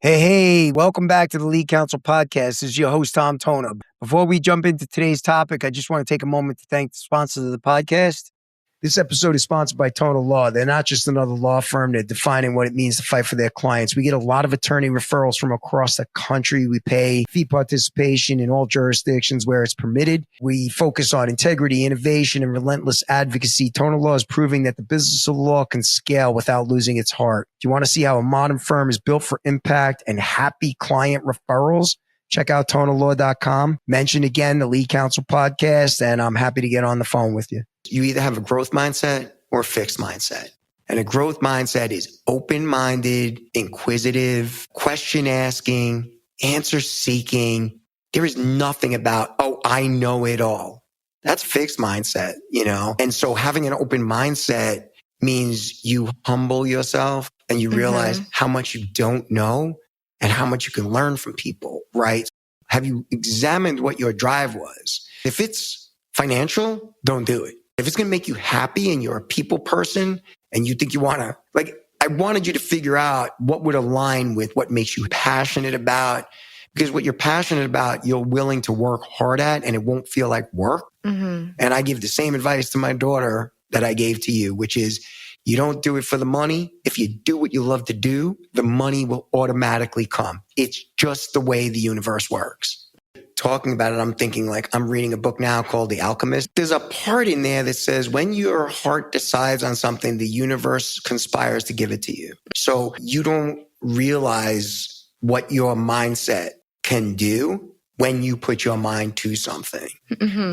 Hey, welcome back to the Lead Counsel Podcast. This is your host, Tom Tona. Before we jump into today's topic, I just want to take a moment to thank the sponsors of the podcast. This episode is sponsored by Tona Law. They're not just another law firm. They're defining what it means to fight for their clients. We get a lot of attorney referrals from across the country. We pay fee participation in all jurisdictions where it's permitted. We focus on integrity, innovation, and relentless advocacy. Tona Law is proving that the business of law can scale without losing its heart. If you want to see how a modern firm is built for impact and happy client referrals, check out tonalaw.com. Mention again the Lead Counsel Podcast, and I'm happy to get on the phone with you. You either have a growth mindset or a fixed mindset. And a growth mindset is open-minded, inquisitive, question-asking, answer-seeking. There is nothing about, oh, I know it all. That's fixed mindset, you know? And so having an open mindset means you humble yourself and you realize how much you don't know and how much you can learn from people, right? Have you examined what your drive was? If it's financial, don't do it. If it's going to make you happy and you're a people person and you think you want to, like, I wanted you to figure out what would align with what makes you passionate about, because what you're passionate about, you're willing to work hard at and it won't feel like work. And I give the same advice to my daughter that I gave to you, which is you don't do it for the money. If you do what you love to do, the money will automatically come. It's just the way the universe works. Talking about it, I'm thinking like I'm reading a book now called The Alchemist. There's a part in there that says when your heart decides on something, the universe conspires to give it to you. So you don't realize what your mindset can do when you put your mind to something,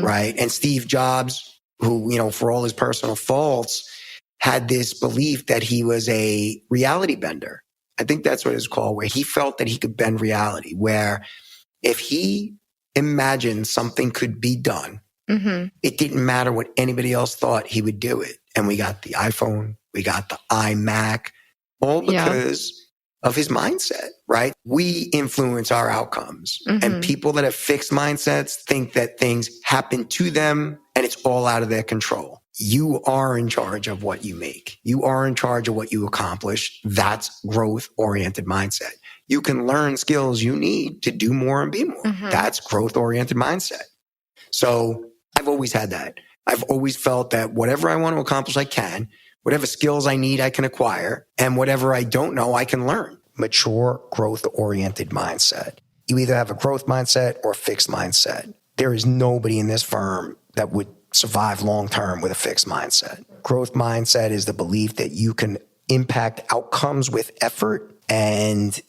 right? And Steve Jobs, who, you know, for all his personal faults, had this belief that he was a reality bender. I think that's what it's called, where he felt that he could bend reality, where if he imagined something could be done, it didn't matter what anybody else thought, he would do it. And we got the iPhone, we got the iMac, all because of his mindset, right? We influence our outcomes. And people that have fixed mindsets think that things happen to them and it's all out of their control. You are in charge of what you make. You are in charge of what you accomplish. That's growth-oriented mindset. You can learn skills you need to do more and be more. That's growth-oriented mindset. So I've always had that. I've always felt that whatever I want to accomplish, I can. Whatever skills I need, I can acquire. And whatever I don't know, I can learn. Mature, growth-oriented mindset. You either have a growth mindset or a fixed mindset. There is nobody in this firm that would survive long-term with a fixed mindset. Growth mindset is the belief that you can impact outcomes with effort, and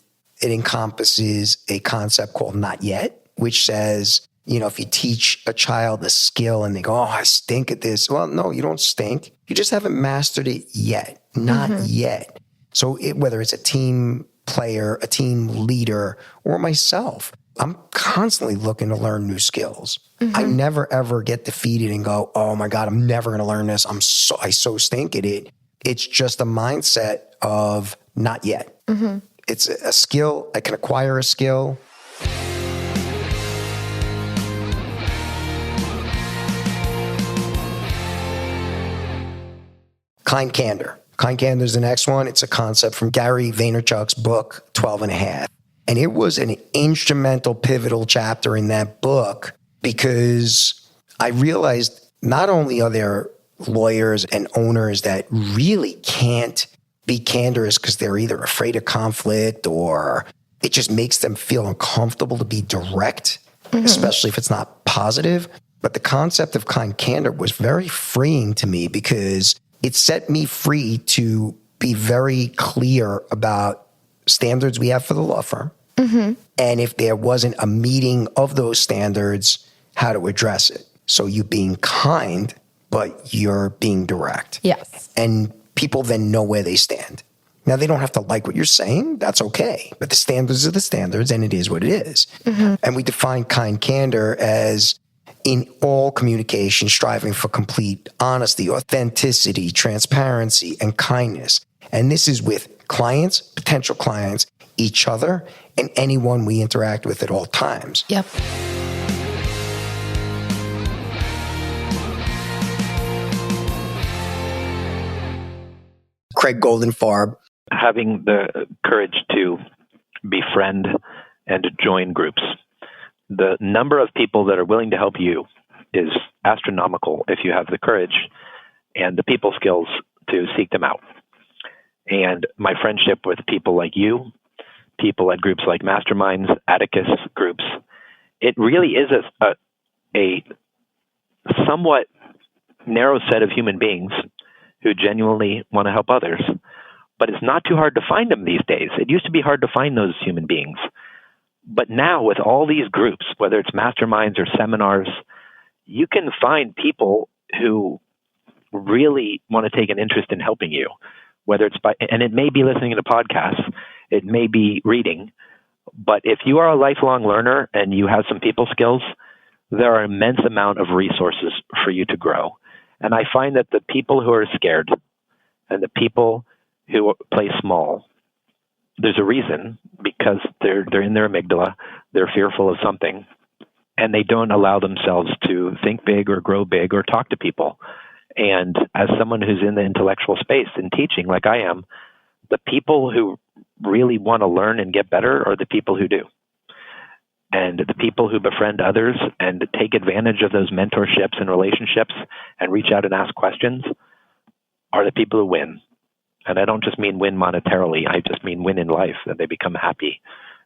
it encompasses a concept called not yet, which says, you know, if you teach a child a skill and they go, oh, I stink at this. Well, no, you don't stink. You just haven't mastered it yet. Not yet. So whether it's a team player, a team leader, or myself, I'm constantly looking to learn new skills. I never, ever get defeated and go, oh my God, I'm never going to learn this. I so stink at it. It's just a mindset of not yet. It's a skill. I can acquire a skill. Kind candor. Kind candor is the next one. It's a concept from Gary Vaynerchuk's book, 12 and a half. And it was an instrumental, pivotal chapter in that book because I realized not only are there lawyers and owners that really can't be candorous because they're either afraid of conflict or it just makes them feel uncomfortable to be direct, especially if it's not positive. But the concept of kind candor was very freeing to me because it set me free to be very clear about standards we have for the law firm. And if there wasn't a meeting of those standards, how to address it. So you being kind, but you're being direct. Yes. And people then know where they stand. Now, they don't have to like what you're saying. That's okay. But the standards are the standards, and it is what it is. And we define kind candor as in all communication, striving for complete honesty, authenticity, transparency, and kindness. And this is with clients, potential clients, each other, and anyone we interact with at all times. Yep. Craig Goldenfarb. Having the courage to befriend and join groups. The number of people that are willing to help you is astronomical if you have the courage and the people skills to seek them out. And my friendship with people like you, people at groups like Masterminds, Atticus groups, it really is a somewhat narrow set of human beings who genuinely want to help others. But it's not too hard to find them these days. It used to be hard to find those human beings. But now with all these groups, whether it's masterminds or seminars, you can find people who really want to take an interest in helping you, whether it's and it may be listening to podcasts, it may be reading, but if you are a lifelong learner and you have some people skills, there are an immense amount of resources for you to grow. And I find that the people who are scared and the people who play small, there's a reason, because they're in their amygdala, they're fearful of something, and they don't allow themselves to think big or grow big or talk to people. And as someone who's in the intellectual space and teaching like I am, the people who really want to learn and get better are the people who do. And the people who befriend others and take advantage of those mentorships and relationships and reach out and ask questions are the people who win. And I don't just mean win monetarily. I just mean win in life, that they become happy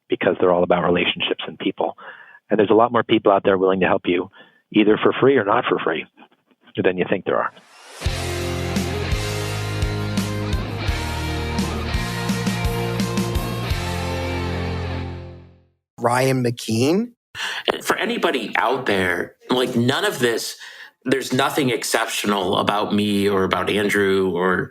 because they're all about relationships and people. And there's a lot more people out there willing to help you, either for free or not for free, than you think there are. Ryan McKean? For anybody out there, like none of this, there's nothing exceptional about me or about Andrew or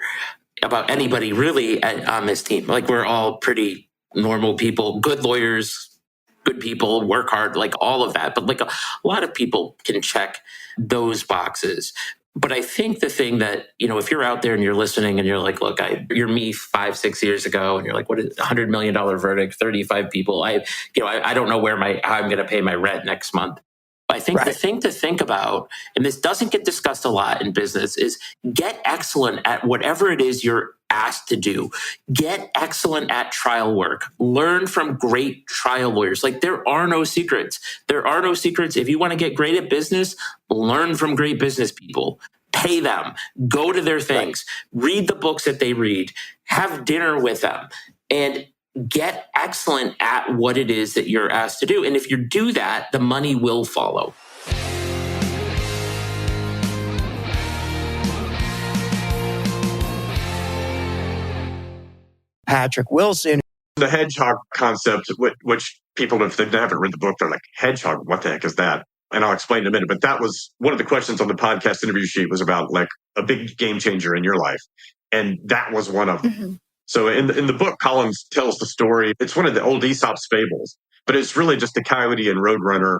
about anybody really on this team. Like we're all pretty normal people, good lawyers, good people, work hard, like all of that. But like a lot of people can check those boxes. But I think the thing that, if you're out there and you're listening and you're like, look, you're me 5-6 years ago, and you're like, what is $100 million verdict, 35 people? I don't know how I'm going to pay my rent next month. I think the thing to think about, and this doesn't get discussed a lot in business, is get excellent at whatever it is you're asked to do. Get excellent at trial work. Learn from great trial lawyers. Like there are no secrets. There are no secrets. If you want to get great at business, learn from great business people. Pay them. Go to their things. Read the books that they read. Have dinner with them. And get excellent at what it is that you're asked to do. And if you do that, the money will follow. Patrick Wilson. The hedgehog concept, which people, if they haven't read the book, they're like, hedgehog, what the heck is that? And I'll explain in a minute. But that was one of the questions on the podcast interview sheet, was about like a big game changer in your life. And that was one of them. Mm-hmm. So in the book, Collins tells the story. It's one of the old Aesop's fables, but it's really just the Coyote and Roadrunner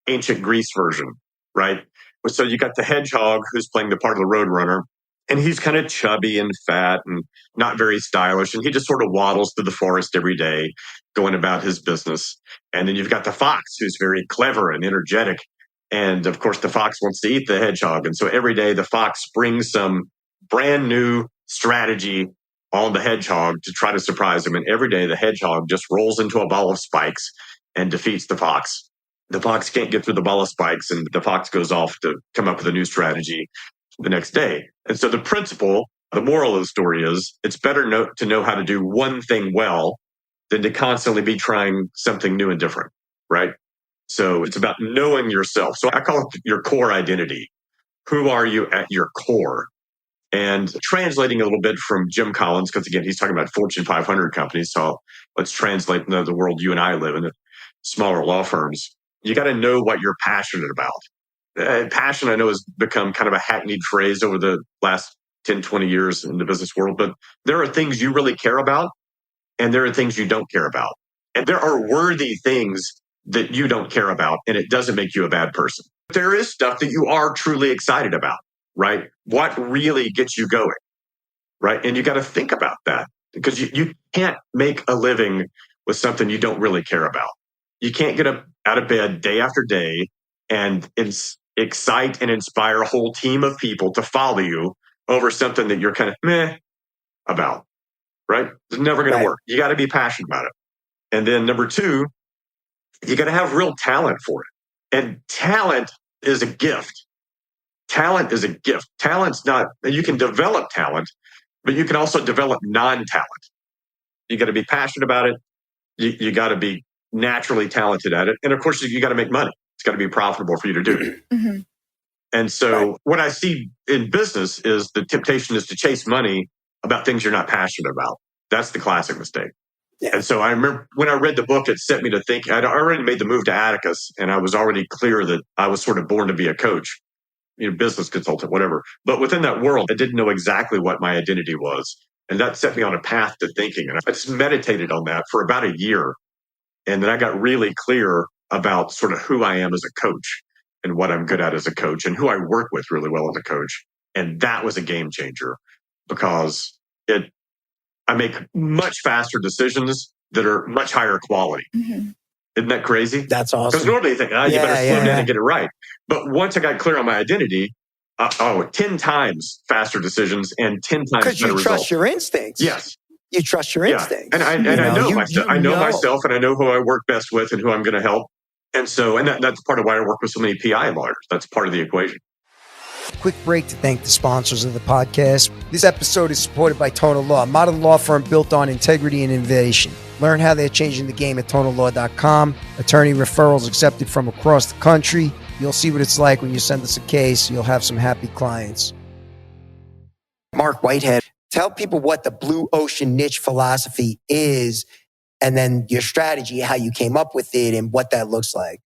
ancient Greece version, right? So you got the hedgehog who's playing the part of the Roadrunner, and he's kind of chubby and fat and not very stylish. And he just sort of waddles through the forest every day, going about his business. And then you've got the fox, who's very clever and energetic. And of course, the fox wants to eat the hedgehog. And so every day the fox brings some brand new strategy on the hedgehog to try to surprise him. And every day the hedgehog just rolls into a ball of spikes and defeats the fox. The fox can't get through the ball of spikes, and the fox goes off to come up with a new strategy the next day. And so the moral of the story is, it's better to know how to do one thing well than to constantly be trying something new and different, right? So it's about knowing yourself. So I call it your core identity. Who are you at your core? And translating a little bit from Jim Collins, because again, he's talking about Fortune 500 companies. So let's translate into the world you and I live in, the smaller law firms. You got to know what you're passionate about. Passion, I know, has become kind of a hackneyed phrase over the last 10, 20 years in the business world, but there are things you really care about, and there are things you don't care about. And there are worthy things that you don't care about, and it doesn't make you a bad person. But there is stuff that you are truly excited about, right? What really gets you going, right? And you got to think about that, because you can't make a living with something you don't really care about. You can't get up out of bed day after day and excite and inspire a whole team of people to follow you over something that you're kind of meh about, right? It's never going to work. You got to be passionate about it. And then number two, you got to have real talent for it. And talent is a gift. Talent is a gift. Talent's not, you can develop talent, but you can also develop non-talent. You got to be passionate about it. You got to be naturally talented at it. And of course, you got to make money. It's got to be profitable for you to do. Mm-hmm. And so what I see in business is the temptation is to chase money about things you're not passionate about. That's the classic mistake. Yeah. And so I remember when I read the book, it set me to think. I'd already made the move to Atticus, and I was already clear that I was sort of born to be a coach, business consultant, whatever. But within that world, I didn't know exactly what my identity was. And that set me on a path to thinking. And I just meditated on that for about a year. And then I got really clear about sort of who I am as a coach and what I'm good at as a coach and who I work with really well as a coach. And that was a game changer because I make much faster decisions that are much higher quality. Mm-hmm. Isn't that crazy? That's awesome. Because normally you think, you better slow down and get it right. But once I got clear on my identity, 10 times faster decisions and 10 times better results. Because you trust your instincts. Yes. You trust your instincts. And I know myself. I know myself, and I know who I work best with and who I'm going to help. And so, that's part of why I work with so many PI lawyers. That's part of the equation. Quick break to thank the sponsors of the podcast. This episode is supported by Tona Law, a modern law firm built on integrity and innovation. Learn how they're changing the game at tonalaw.com. Attorney referrals accepted from across the country. You'll see what it's like when you send us a case. You'll have some happy clients. Mark Whitehead, tell people what the blue ocean niche philosophy is, and then your strategy, how you came up with it and what that looks like.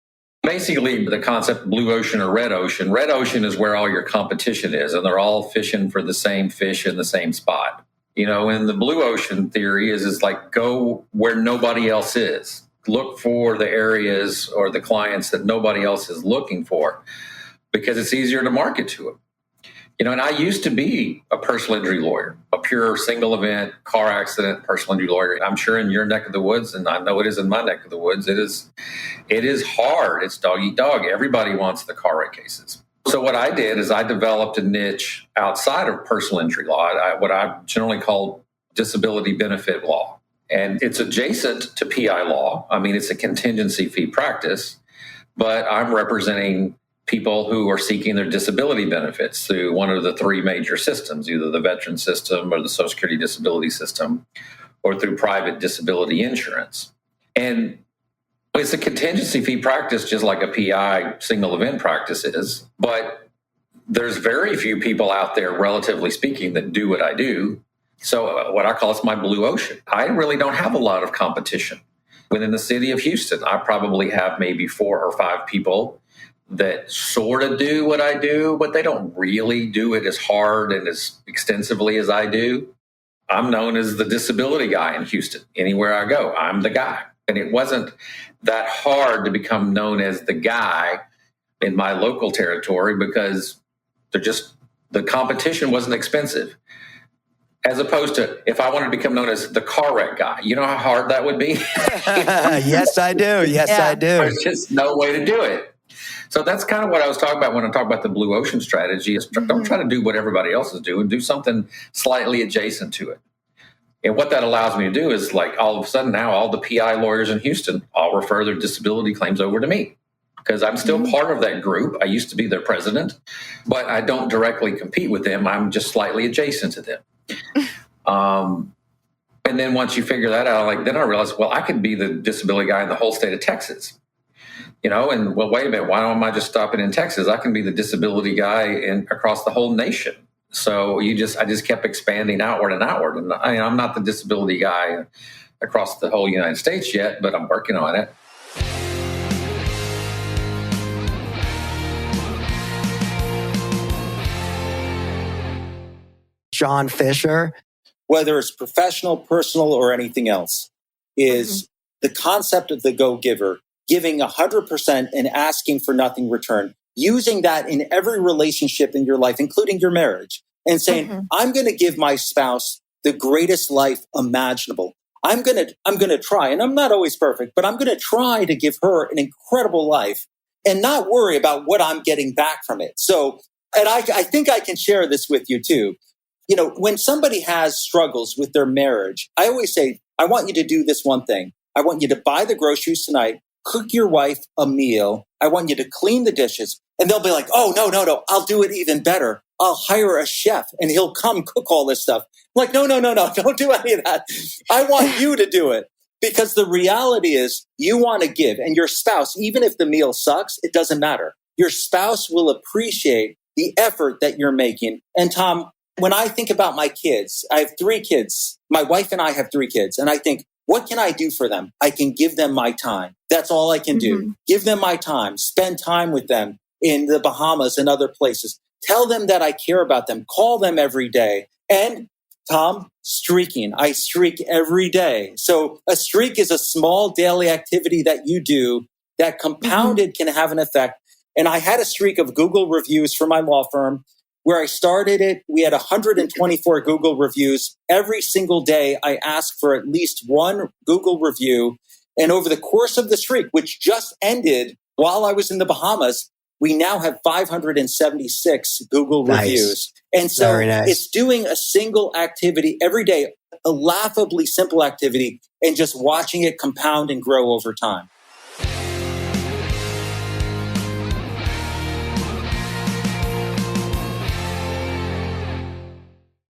Basically, the concept of blue ocean or red ocean. Red ocean is where all your competition is, and they're all fishing for the same fish in the same spot. And the blue ocean theory is like go where nobody else is. Look for the areas or the clients that nobody else is looking for because it's easier to market to them. And I used to be a personal injury lawyer, a pure single event, car accident, personal injury lawyer. I'm sure in your neck of the woods, and I know it is in my neck of the woods, it is hard. It's dog eat dog. Everybody wants the car wreck cases. So what I did is I developed a niche outside of personal injury law, what I generally call disability benefit law. And it's adjacent to PI law. I mean, it's a contingency fee practice, but I'm representing people who are seeking their disability benefits through one of the three major systems, either the veteran system or the Social Security disability system, or through private disability insurance. And it's a contingency fee practice, just like a PI single event practice is. But there's very few people out there, relatively speaking, that do what I do. So what I call it's my blue ocean. I really don't have a lot of competition. Within the city of Houston, I probably have maybe 4 or 5 people that sort of do what I do, but they don't really do it as hard and as extensively as I do. I'm known as the disability guy in Houston. Anywhere I go, I'm the guy. And it wasn't that hard to become known as the guy in my local territory because the competition wasn't expensive. As opposed to if I wanted to become known as the car wreck guy, you know how hard that would be? Yes, I do. Yes, I do. There's just no way to do it. So that's kind of what I was talking about when I talk about the blue ocean strategy is don't try to do what everybody else is doing, do something slightly adjacent to it. And what that allows me to do is like all of a sudden now all the PI lawyers in Houston all refer their disability claims over to me because I'm still part of that group. I used to be their president, but I don't directly compete with them. I'm just slightly adjacent to them. And then once you figure that out, then I realized, well, I could be the disability guy in the whole state of Texas. And well, wait a minute, why don't I just stop it in Texas? I can be the disability guy across the whole nation. So I just kept expanding outward and outward. And I'm not the disability guy across the whole United States yet, but I'm working on it. John Fisher, whether it's professional, personal, or anything else, is the concept of the go-giver, giving 100% and asking for nothing in return, using that in every relationship in your life, including your marriage, and saying, I'm going to give my spouse the greatest life imaginable. I'm going to try, and I'm not always perfect, but I'm going to try to give her an incredible life and not worry about what I'm getting back from it. So, and I think I can share this with you too. When somebody has struggles with their marriage, I always say, I want you to do this one thing. I want you to buy the groceries tonight, cook your wife a meal. I want you to clean the dishes. And they'll be like, oh, no, I'll do it even better. I'll hire a chef and he'll come cook all this stuff. I'm like, no, don't do any of that. I want you to do it. Because the reality is you want to give, and your spouse, even if the meal sucks, it doesn't matter. Your spouse will appreciate the effort that you're making. And Tom, when I think about my kids, I have 3 kids. My wife and I have 3 kids. And I think, what can I do for them? I can give them my time. That's all I can do. Give them my time. Spend time with them in the Bahamas and other places. Tell them that I care about them. Call them every day. And Tom, streaking. I streak every day. So a streak is a small daily activity that you do that compounded can have an effect. And I had a streak of Google reviews for my law firm. Where I started it, we had 124 Google reviews. Every single day, I asked for at least 1 Google review. And over the course of the streak, which just ended while I was in the Bahamas, we now have 576 Google reviews. And so it's doing a single activity every day, a laughably simple activity, and just watching it compound and grow over time.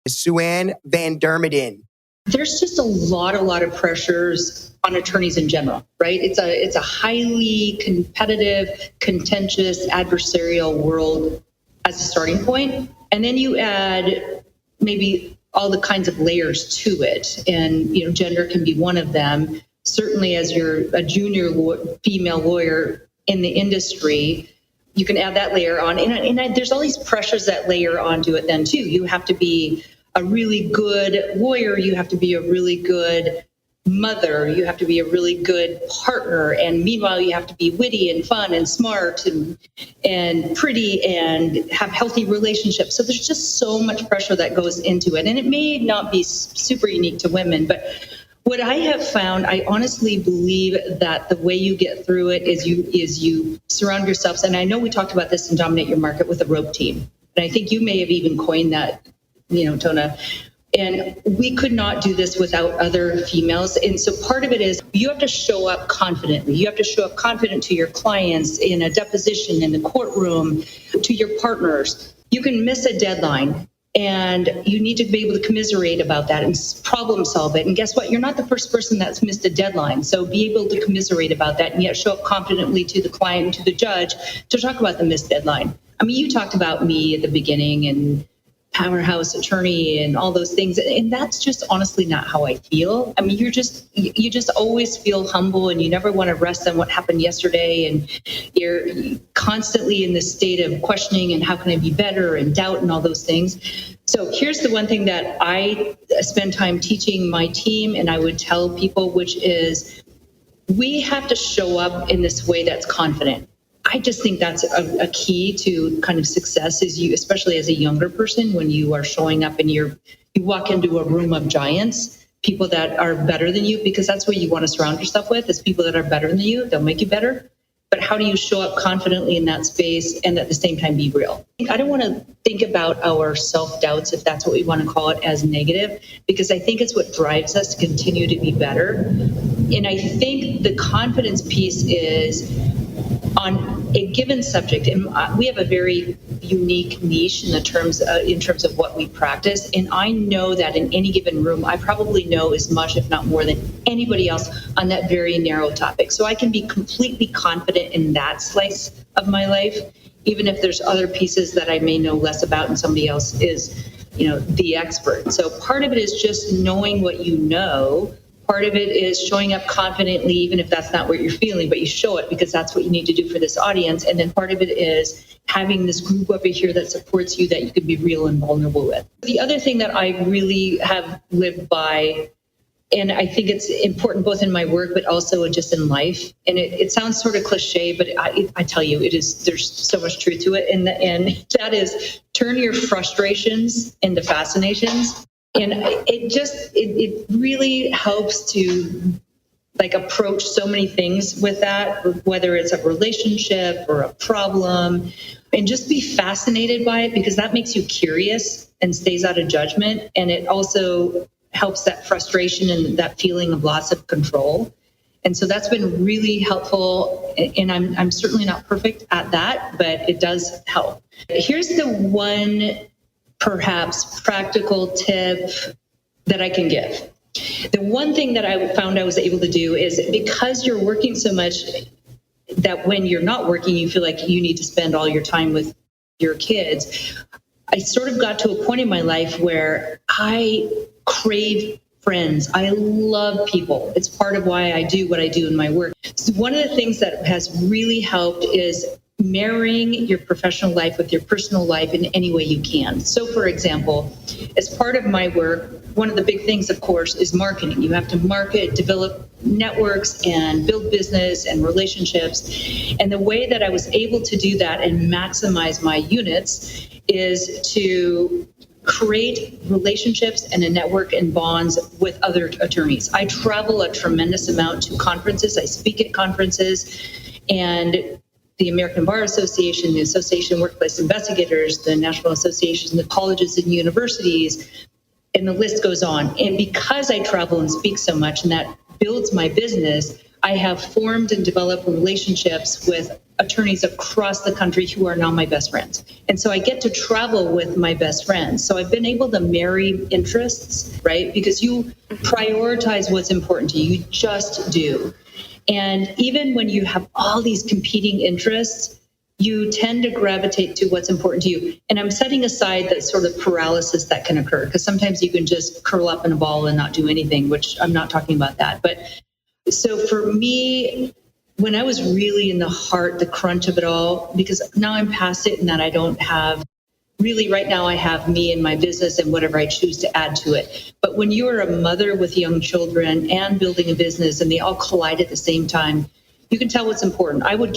Sue-Ann Van Dermiden. There's just a lot of pressures on attorneys in general, right? It's a highly competitive, contentious, adversarial world as a starting point. And then you add maybe all the kinds of layers to it. And, gender can be one of them. Certainly as you're a junior female lawyer in the industry, you can add that layer on. And there's all these pressures that layer onto it then too. You have to be a really good lawyer. You have to be a really good mother. You have to be a really good partner. And meanwhile, you have to be witty and fun and smart and pretty and have healthy relationships. So there's just so much pressure that goes into it. And it may not be super unique to women, but what I have found, I honestly believe that the way you get through it is you surround yourselves. And I know we talked about this in Dominate Your Market with a rope team. And I think you may have even coined that, Tona. And we could not do this without other females. And so part of it is you have to show up confidently. You have to show up confident to your clients in a deposition, in the courtroom, to your partners. You can miss a deadline and you need to be able to commiserate about that and problem solve it. And guess what? You're not the first person that's missed a deadline. So be able to commiserate about that and yet show up confidently to the client and to the judge to talk about the missed deadline. I mean, you talked about me at the beginning and powerhouse attorney and all those things. And that's just honestly not how I feel. I mean, you just always feel humble and you never want to rest on what happened yesterday. And you're constantly in this state of questioning and how can I be better and doubt and all those things. So here's the one thing that I spend time teaching my team and I would tell people, which is we have to show up in this way that's confident. I just think that's a key to kind of success is you, especially as a younger person, when you are showing up and you walk into a room of giants, people that are better than you, because that's what you want to surround yourself with is people that are better than you. They'll make you better. But how do you show up confidently in that space and at the same time be real? I don't want to think about our self-doubts, if that's what we want to call it, as negative, because I think it's what drives us to continue to be better. And I think the confidence piece is on a given subject, and we have a very unique niche in terms of what we practice. And I know that in any given room, I probably know as much, if not more, than anybody else on that very narrow topic. So I can be completely confident in that slice of my life, even if there's other pieces that I may know less about and somebody else is, the expert. So part of it is just knowing what you know. Part of it is showing up confidently, even if that's not what you're feeling, but you show it because that's what you need to do for this audience. And then part of it is having this group over here that supports you, that you can be real and vulnerable with. The other thing that I really have lived by, and I think it's important both in my work, but also just in life. And it sounds sort of cliche, but I tell you, there's so much truth to it. And that is turn your frustrations into fascinations. And it really helps to approach so many things with that, whether it's a relationship or a problem, and just be fascinated by it because that makes you curious and stays out of judgment. And it also helps that frustration and that feeling of loss of control. And so that's been really helpful. And I'm certainly not perfect at that, but it does help. Here's the one perhaps practical tip that I can give. The one thing that I found I was able to do is, because you're working so much that when you're not working, you feel like you need to spend all your time with your kids. I sort of got to a point in my life where I crave friends. I love people. It's part of why I do what I do in my work. So one of the things that has really helped is marrying your professional life with your personal life in any way you can. So, for example, as part of my work, one of the big things, of course, is marketing. You have to market, develop networks, and build business and relationships. And the way that I was able to do that and maximize my units is to create relationships and a network and bonds with other attorneys. I travel a tremendous amount to conferences. I speak at conferences, and the American Bar Association, the Association of Workplace Investigators, the National Association of Colleges and Universities, and the list goes on. And because I travel and speak so much, and that builds my business, I have formed and developed relationships with attorneys across the country who are now my best friends. And so I get to travel with my best friends. So I've been able to marry interests, right? Because you prioritize what's important to you. You just do. And even when you have all these competing interests, you tend to gravitate to what's important to you. And I'm setting aside that sort of paralysis that can occur, because sometimes you can just curl up in a ball and not do anything, which I'm not talking about that. But so for me, when I was really in the heart, the crunch of it all, because now I'm past it and that I don't have, really right now I have me and my business and whatever I choose to add to it. But when you are a mother with young children and building a business and they all collide at the same time, you can tell what's important. I would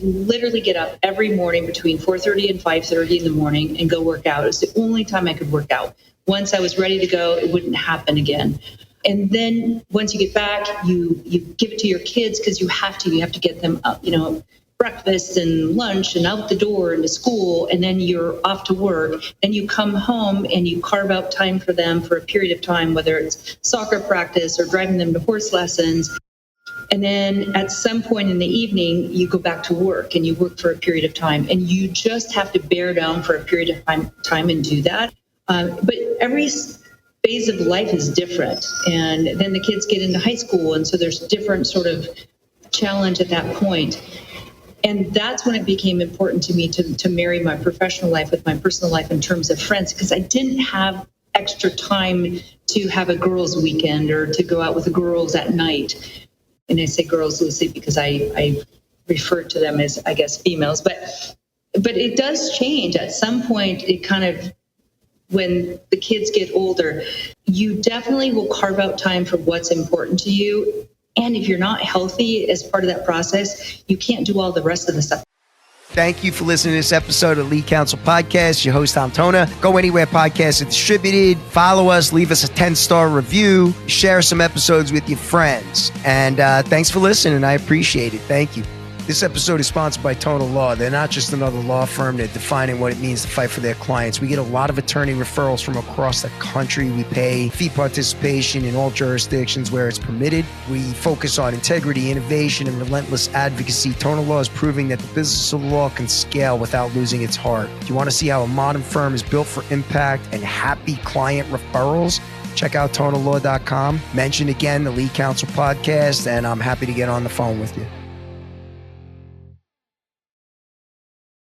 literally get up every morning between 4:30 and 5:30 in the morning and go work out. It's the only time I could work out. Once I was ready to go, it wouldn't happen again. And then once you get back, you give it to your kids because you have to get them up, breakfast and lunch and out the door and to school, and then you're off to work. Then you come home and you carve out time for them for a period of time, whether it's soccer practice or driving them to horse lessons. And then at some point in the evening, you go back to work and you work for a period of time, and you just have to bear down for a period of time and do that. But every phase of life is different. And then the kids get into high school, and so there's different sort of challenge at that point. And that's when it became important to me to marry my professional life with my personal life in terms of friends, because I didn't have extra time to have a girls' weekend or to go out with the girls at night. And I say girls loosely because I refer to them as, I guess, females. But it does change. At some point, it kind of, when the kids get older, you definitely will carve out time for what's important to you. And if you're not healthy as part of that process, you can't do all the rest of the stuff. Thank you for listening to this episode of Lead Counsel Podcast. Your host, Tom Tona. Go anywhere podcasts are distributed. Follow us. Leave us a 10-star review. Share some episodes with your friends. And thanks for listening. I appreciate it. Thank you. This episode is sponsored by Tona Law. They're not just another law firm. They're defining what it means to fight for their clients. We get a lot of attorney referrals from across the country. We pay fee participation in all jurisdictions where it's permitted. We focus on integrity, innovation, and relentless advocacy. Tona Law is proving that the business of the law can scale without losing its heart. If you want to see how a modern firm is built for impact and happy client referrals, check out tonalaw.com. Mention again the Lead Counsel Podcast, and I'm happy to get on the phone with you.